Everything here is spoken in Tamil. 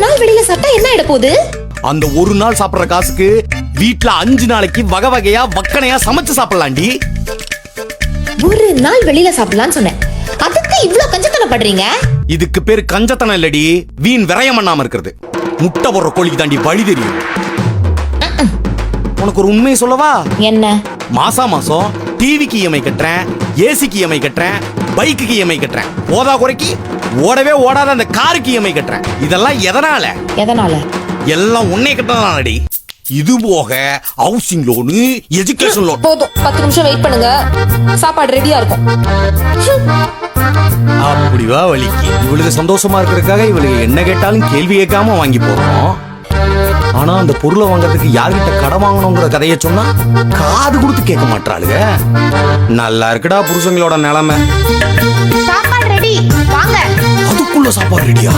நாள் வெளியில சாப்பிட்டா என்ன ஆயிட போகுது? அந்த ஒரு நாள் சாப்பிடுற காசுக்கு வீட்ல 5 நாளைக்கு வகை வகையா வக்கனையா சமைச்சு சாப்பிடலாண்டி. ஒரு நாள் வெளியில சாப்பிடலாம்னு சொன்னேன், அதுக்கு இவ்ளோ கஞ்சத்தனம் பண்றீங்க? இதுக்கு பேரு கஞ்சத்தனம் இல்லடி, வீண் விரயம் பண்ணாம இருக்கிறது. முட்டை போடுற கோழிக்கு தாண்டி வழி தெரியும். உனக்கு ஒரு உண்மையை சொல்லவா? என்ன? மாசம் டிவிக்கு இஎம்ஐ கட்டுறேன், ஏசிக்கு இஎம்ஐ கட்டுறேன், பைக்குக்கு இஎம்ஐ கட்டுறேன், போதா குறைக்கு ஓடவே ஓடாத அந்த காருக்கு இஎம்ஐ கட்டுறேன். இதெல்லாம் எதனால? எதனால? எல்லாம் உன்னை கட்டணாடி. இது போக ஹவுசிங் லோனு, எஜுகேஷன் லோன். போதும், 10 நிமிஷம் வெயிட் பண்ணுங்க, சாப்பாடு ரெடியா இருக்கும். அப்படிவா வலிக்கு. இவளுக்கு சந்தோஷமா இருக்கிறதுக்காக இவளுக்கு என்ன கேட்டாலும் கேள்வி கேட்காம வாங்கி போறோம். ஆனா அந்த பொருளை வாங்குறதுக்கு யார்கிட்ட கடன் வாங்கணுங்கிற கதையை சொன்னா காது கொடுத்து கேட்க மாட்டாளுங்க. நல்லா இருக்குடா புருஷங்களோட நிலைமை. சாப்பாடு ரெடி, வாங்க. அதுக்குள்ள சாப்பாடு ரெடியா?